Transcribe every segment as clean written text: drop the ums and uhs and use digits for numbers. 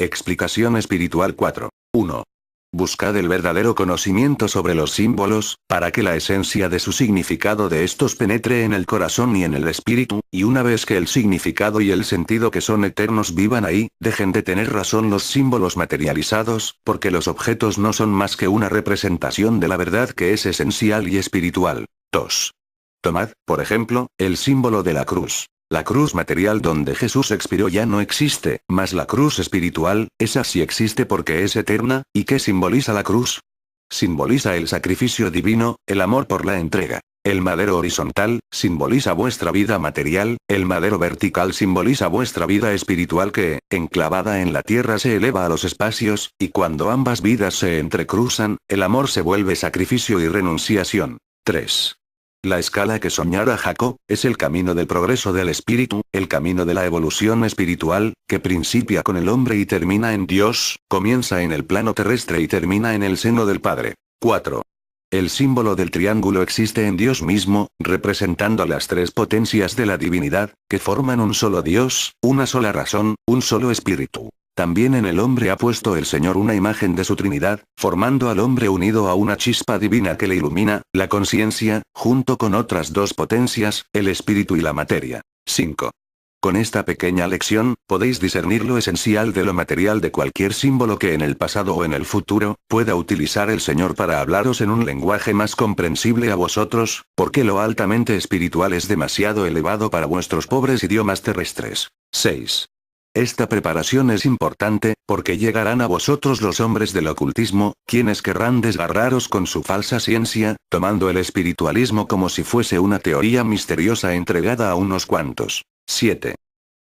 Explicación espiritual 4. 1. Buscad el verdadero conocimiento sobre los símbolos, para que la esencia de su significado de estos penetre en el corazón y en el espíritu, y una vez que el significado y el sentido que son eternos vivan ahí, dejen de tener razón los símbolos materializados, porque los objetos no son más que una representación de la verdad que es esencial y espiritual. 2. Tomad, por ejemplo, el símbolo de la cruz. La cruz material donde Jesús expiró ya no existe, mas la cruz espiritual, esa sí existe porque es eterna. ¿Y qué simboliza la cruz? Simboliza el sacrificio divino, el amor por la entrega. El madero horizontal, simboliza vuestra vida material, el madero vertical simboliza vuestra vida espiritual que, enclavada en la tierra se eleva a los espacios, y cuando ambas vidas se entrecruzan, el amor se vuelve sacrificio y renunciación. 3. La escala que soñara Jacob, es el camino del progreso del espíritu, el camino de la evolución espiritual, que principia con el hombre y termina en Dios, comienza en el plano terrestre y termina en el seno del Padre. 4. El símbolo del triángulo existe en Dios mismo, representando las tres potencias de la divinidad, que forman un solo Dios, una sola razón, un solo espíritu. También en el hombre ha puesto el Señor una imagen de su Trinidad, formando al hombre unido a una chispa divina que le ilumina, la conciencia, junto con otras dos potencias, el espíritu y la materia. 5. Con esta pequeña lección, podéis discernir lo esencial de lo material de cualquier símbolo que en el pasado o en el futuro, pueda utilizar el Señor para hablaros en un lenguaje más comprensible a vosotros, porque lo altamente espiritual es demasiado elevado para vuestros pobres idiomas terrestres. 6. Esta preparación es importante, porque llegarán a vosotros los hombres del ocultismo, quienes querrán desgarraros con su falsa ciencia, tomando el espiritualismo como si fuese una teoría misteriosa entregada a unos cuantos. 7.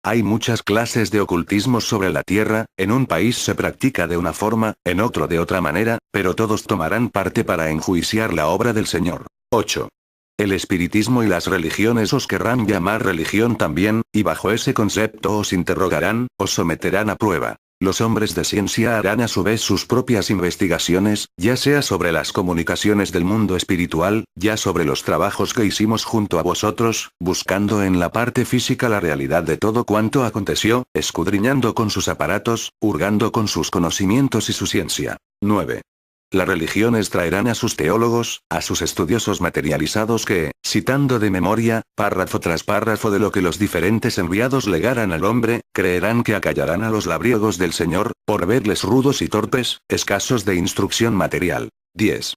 Hay muchas clases de ocultismo sobre la tierra, en un país se practica de una forma, en otro de otra manera, pero todos tomarán parte para enjuiciar la obra del Señor. 8. El espiritismo y las religiones os querrán llamar religión también, y bajo ese concepto os interrogarán, os someterán a prueba. Los hombres de ciencia harán a su vez sus propias investigaciones, ya sea sobre las comunicaciones del mundo espiritual, ya sobre los trabajos que hicimos junto a vosotros, buscando en la parte física la realidad de todo cuanto aconteció, escudriñando con sus aparatos, hurgando con sus conocimientos y su ciencia. 9. Las religiones traerán a sus teólogos, a sus estudiosos materializados que, citando de memoria, párrafo tras párrafo de lo que los diferentes enviados legaran al hombre, creerán que acallarán a los labriegos del Señor, por verles rudos y torpes, escasos de instrucción material. 10.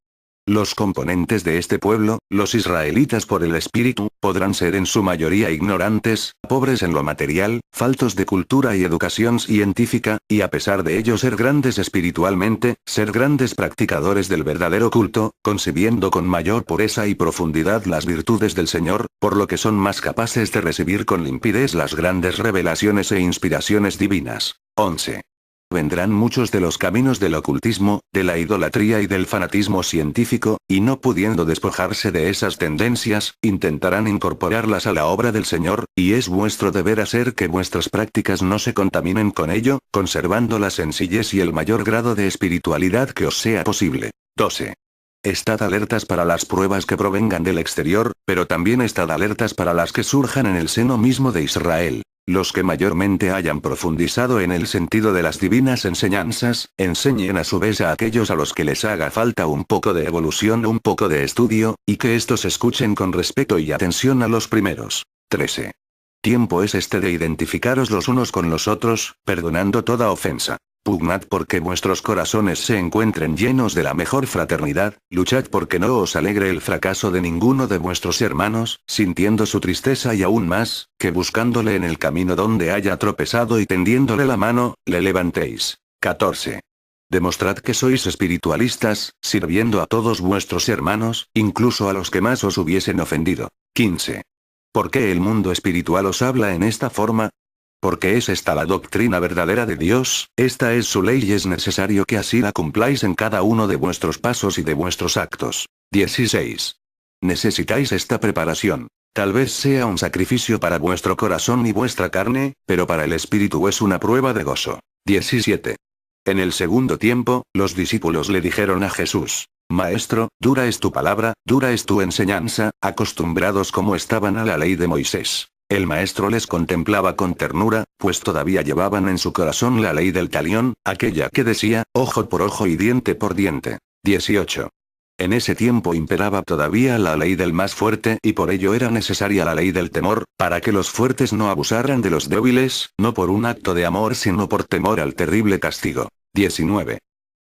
Los componentes de este pueblo, los israelitas por el espíritu, podrán ser en su mayoría ignorantes, pobres en lo material, faltos de cultura y educación científica, y a pesar de ello ser grandes espiritualmente, ser grandes practicadores del verdadero culto, concibiendo con mayor pureza y profundidad las virtudes del Señor, por lo que son más capaces de recibir con limpidez las grandes revelaciones e inspiraciones divinas. 11. Vendrán muchos de los caminos del ocultismo, de la idolatría y del fanatismo científico, y no pudiendo despojarse de esas tendencias, intentarán incorporarlas a la obra del Señor, y es vuestro deber hacer que vuestras prácticas no se contaminen con ello, conservando la sencillez y el mayor grado de espiritualidad que os sea posible. 12. Estad alertas para las pruebas que provengan del exterior, pero también estad alertas para las que surjan en el seno mismo de Israel. Los que mayormente hayan profundizado en el sentido de las divinas enseñanzas, enseñen a su vez a aquellos a los que les haga falta un poco de evolución, un poco de estudio, y que estos escuchen con respeto y atención a los primeros. 13. Tiempo es este de identificaros los unos con los otros, perdonando toda ofensa. Pugnad porque vuestros corazones se encuentren llenos de la mejor fraternidad, luchad porque no os alegre el fracaso de ninguno de vuestros hermanos, sintiendo su tristeza y aún más, que buscándole en el camino donde haya tropezado y tendiéndole la mano, le levantéis. 14. Demostrad que sois espiritualistas, sirviendo a todos vuestros hermanos, incluso a los que más os hubiesen ofendido. 15. ¿Por qué el mundo espiritual os habla en esta forma? Porque es esta la doctrina verdadera de Dios, esta es su ley y es necesario que así la cumpláis en cada uno de vuestros pasos y de vuestros actos. 16. Necesitáis esta preparación. Tal vez sea un sacrificio para vuestro corazón y vuestra carne, pero para el espíritu es una prueba de gozo. 17. En el segundo tiempo, los discípulos le dijeron a Jesús: Maestro, dura es tu palabra, dura es tu enseñanza, acostumbrados como estaban a la ley de Moisés. El maestro les contemplaba con ternura, pues todavía llevaban en su corazón la ley del talión, aquella que decía, ojo por ojo y diente por diente. 18. En ese tiempo imperaba todavía la ley del más fuerte y por ello era necesaria la ley del temor, para que los fuertes no abusaran de los débiles, no por un acto de amor sino por temor al terrible castigo. 19.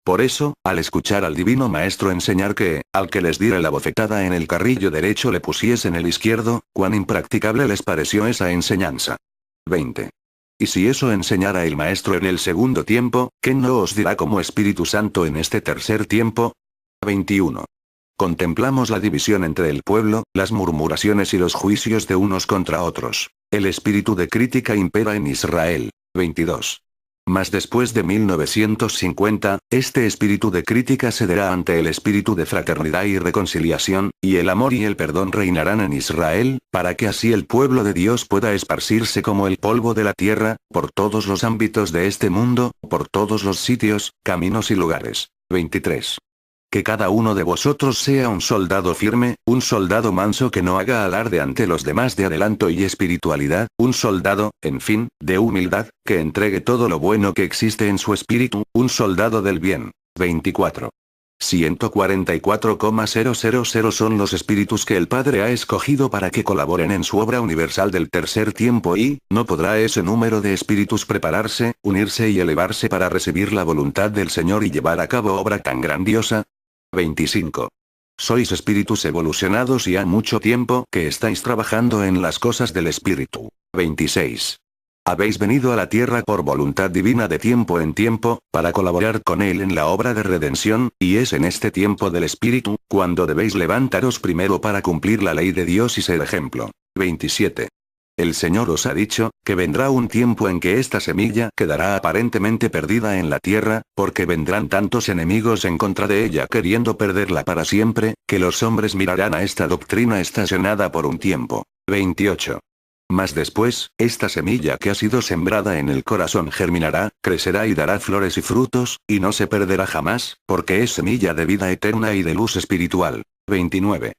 Por eso, al escuchar al divino maestro enseñar que, al que les diera la bofetada en el carrillo derecho le pusiesen el izquierdo, cuán impracticable les pareció esa enseñanza. 20. Y si eso enseñara el maestro en el segundo tiempo, ¿qué no os dirá como Espíritu Santo en este tercer tiempo? 21. Contemplamos la división entre el pueblo, las murmuraciones y los juicios de unos contra otros. El espíritu de crítica impera en Israel. 22. Mas después de 1950, este espíritu de crítica cederá ante el espíritu de fraternidad y reconciliación, y el amor y el perdón reinarán en Israel, para que así el pueblo de Dios pueda esparcirse como el polvo de la tierra, por todos los ámbitos de este mundo, por todos los sitios, caminos y lugares. 23. Que cada uno de vosotros sea un soldado firme, un soldado manso que no haga alarde ante los demás de adelanto y espiritualidad, un soldado, en fin, de humildad, que entregue todo lo bueno que existe en su espíritu, un soldado del bien. 24. 144,000 son los espíritus que el Padre ha escogido para que colaboren en su obra universal del tercer tiempo y, ¿no podrá ese número de espíritus prepararse, unirse y elevarse para recibir la voluntad del Señor y llevar a cabo obra tan grandiosa? 25. Sois espíritus evolucionados y ha mucho tiempo que estáis trabajando en las cosas del espíritu. 26. Habéis venido a la tierra por voluntad divina de tiempo en tiempo, para colaborar con Él en la obra de redención, y es en este tiempo del espíritu, cuando debéis levantaros primero para cumplir la ley de Dios y ser ejemplo. 27. El Señor os ha dicho, que vendrá un tiempo en que esta semilla quedará aparentemente perdida en la tierra, porque vendrán tantos enemigos en contra de ella queriendo perderla para siempre, que los hombres mirarán a esta doctrina estacionada por un tiempo. 28. Mas después, esta semilla que ha sido sembrada en el corazón germinará, crecerá y dará flores y frutos, y no se perderá jamás, porque es semilla de vida eterna y de luz espiritual. 29.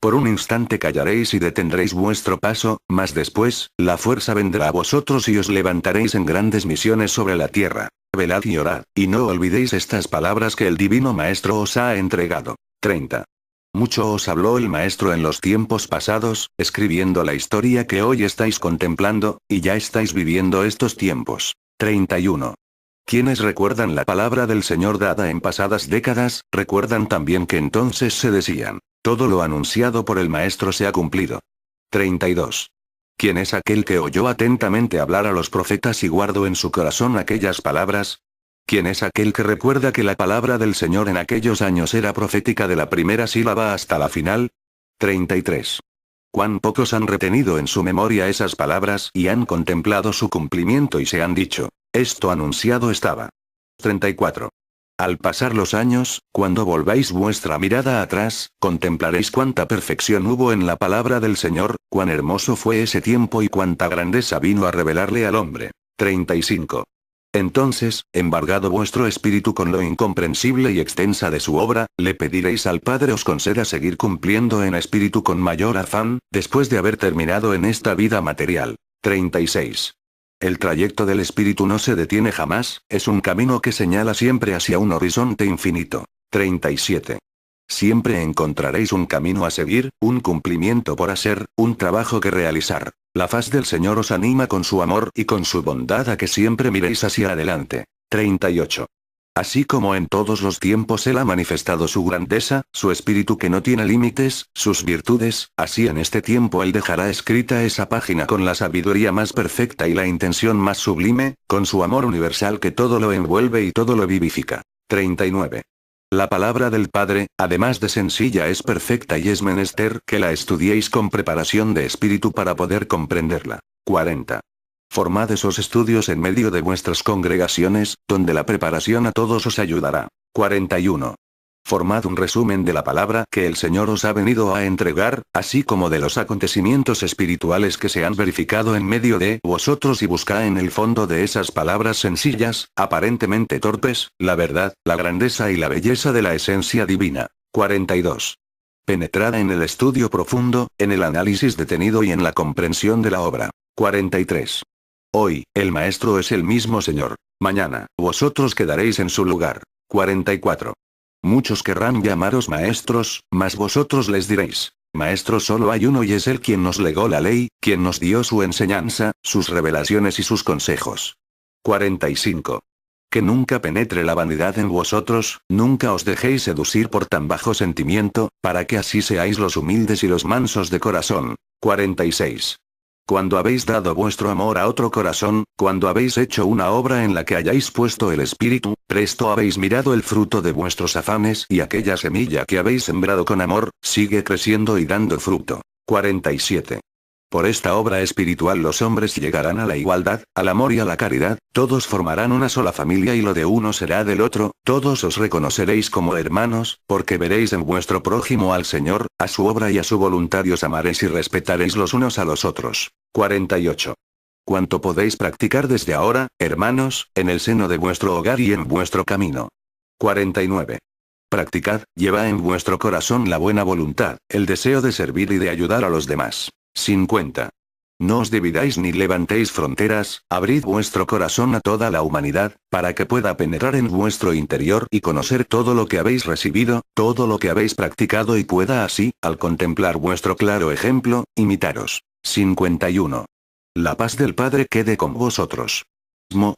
Por un instante callaréis y detendréis vuestro paso, mas después, la fuerza vendrá a vosotros y os levantaréis en grandes misiones sobre la tierra. Velad y orad, y no olvidéis estas palabras que el Divino Maestro os ha entregado. 30. Mucho os habló el Maestro en los tiempos pasados, escribiendo la historia que hoy estáis contemplando, y ya estáis viviendo estos tiempos. 31. Quienes recuerdan la palabra del Señor dada en pasadas décadas, recuerdan también que entonces se decían, todo lo anunciado por el Maestro se ha cumplido. 32. ¿Quién es aquel que oyó atentamente hablar a los profetas y guardó en su corazón aquellas palabras? ¿Quién es aquel que recuerda que la palabra del Señor en aquellos años era profética de la primera sílaba hasta la final? 33. ¿Cuán pocos han retenido en su memoria esas palabras y han contemplado su cumplimiento y se han dicho, esto anunciado estaba? 34. Al pasar los años, cuando volváis vuestra mirada atrás, contemplaréis cuánta perfección hubo en la palabra del Señor, cuán hermoso fue ese tiempo y cuánta grandeza vino a revelarle al hombre. 35. Entonces, embargado vuestro espíritu con lo incomprensible y extensa de su obra, le pediréis al Padre os conceda seguir cumpliendo en espíritu con mayor afán, después de haber terminado en esta vida material. 36. El trayecto del espíritu no se detiene jamás, es un camino que señala siempre hacia un horizonte infinito. 37. Siempre encontraréis un camino a seguir, un cumplimiento por hacer, un trabajo que realizar. La faz del Señor os anima con su amor y con su bondad a que siempre miréis hacia adelante. 38. Así como en todos los tiempos Él ha manifestado su grandeza, su espíritu que no tiene límites, sus virtudes, así en este tiempo Él dejará escrita esa página con la sabiduría más perfecta y la intención más sublime, con su amor universal que todo lo envuelve y todo lo vivifica. 39. La palabra del Padre, además de sencilla, es perfecta y es menester que la estudiéis con preparación de espíritu para poder comprenderla. 40. Formad esos estudios en medio de vuestras congregaciones, donde la preparación a todos os ayudará. 41. Formad un resumen de la palabra que el Señor os ha venido a entregar, así como de los acontecimientos espirituales que se han verificado en medio de vosotros y buscad en el fondo de esas palabras sencillas, aparentemente torpes, la verdad, la grandeza y la belleza de la esencia divina. 42. penetrada en el estudio profundo, en el análisis detenido y en la comprensión de la obra. 43. Hoy, el Maestro es el mismo Señor. Mañana, vosotros quedaréis en su lugar. 44. Muchos querrán llamaros maestros, mas vosotros les diréis: Maestro solo hay uno y es Él quien nos legó la ley, quien nos dio su enseñanza, sus revelaciones y sus consejos. 45. Que nunca penetre la vanidad en vosotros, nunca os dejéis seducir por tan bajo sentimiento, para que así seáis los humildes y los mansos de corazón. 46. Cuando habéis dado vuestro amor a otro corazón, cuando habéis hecho una obra en la que hayáis puesto el espíritu, presto habéis mirado el fruto de vuestros afanes y aquella semilla que habéis sembrado con amor, sigue creciendo y dando fruto. 47. Por esta obra espiritual los hombres llegarán a la igualdad, al amor y a la caridad, todos formarán una sola familia y lo de uno será del otro, todos os reconoceréis como hermanos, porque veréis en vuestro prójimo al Señor, a su obra y a su voluntad y os amaréis y respetaréis los unos a los otros. 48. Cuanto podéis practicar desde ahora, hermanos, en el seno de vuestro hogar y en vuestro camino. 49. Practicad, llevad en vuestro corazón la buena voluntad, el deseo de servir y de ayudar a los demás. 50. No os dividáis ni levantéis fronteras, abrid vuestro corazón a toda la humanidad, para que pueda penetrar en vuestro interior y conocer todo lo que habéis recibido, todo lo que habéis practicado y pueda así, al contemplar vuestro claro ejemplo, imitaros. 51. La paz del Padre quede con vosotros.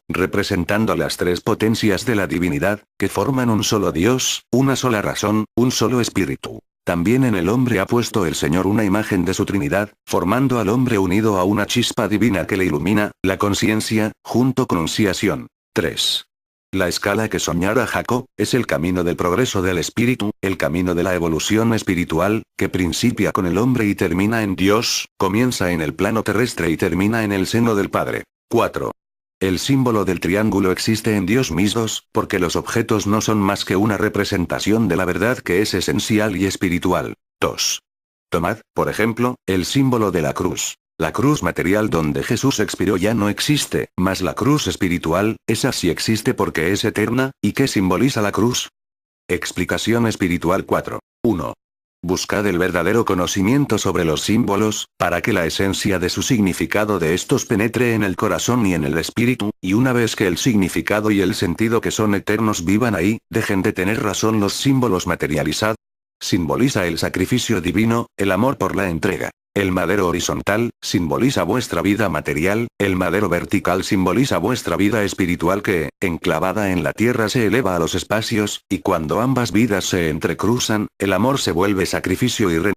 Representando las tres potencias de la divinidad, que forman un solo Dios, una sola razón, un solo espíritu. También en el hombre ha puesto el Señor una imagen de su Trinidad, formando al hombre unido a una chispa divina que le ilumina, la conciencia, junto con unciación. 3. La escala que soñara Jacob, es el camino del progreso del espíritu, el camino de la evolución espiritual, que principia con el hombre y termina en Dios, comienza en el plano terrestre y termina en el seno del Padre. 4. El símbolo del triángulo existe en Dios mismos, porque los objetos no son más que una representación de la verdad que es esencial y espiritual. 2. Tomad, por ejemplo, el símbolo de la cruz. La cruz material donde Jesús expiró ya no existe, mas la cruz espiritual, esa sí existe porque es eterna, ¿y qué simboliza la cruz? Explicación espiritual 4. 1. Buscad el verdadero conocimiento sobre los símbolos, para que la esencia de su significado de estos penetre en el corazón y en el espíritu, y una vez que el significado y el sentido que son eternos vivan ahí, dejen de tener razón los símbolos materializados. Simboliza el sacrificio divino, el amor por la entrega. El madero horizontal, simboliza vuestra vida material, el madero vertical simboliza vuestra vida espiritual que, enclavada en la tierra se eleva a los espacios, y cuando ambas vidas se entrecruzan, el amor se vuelve sacrificio y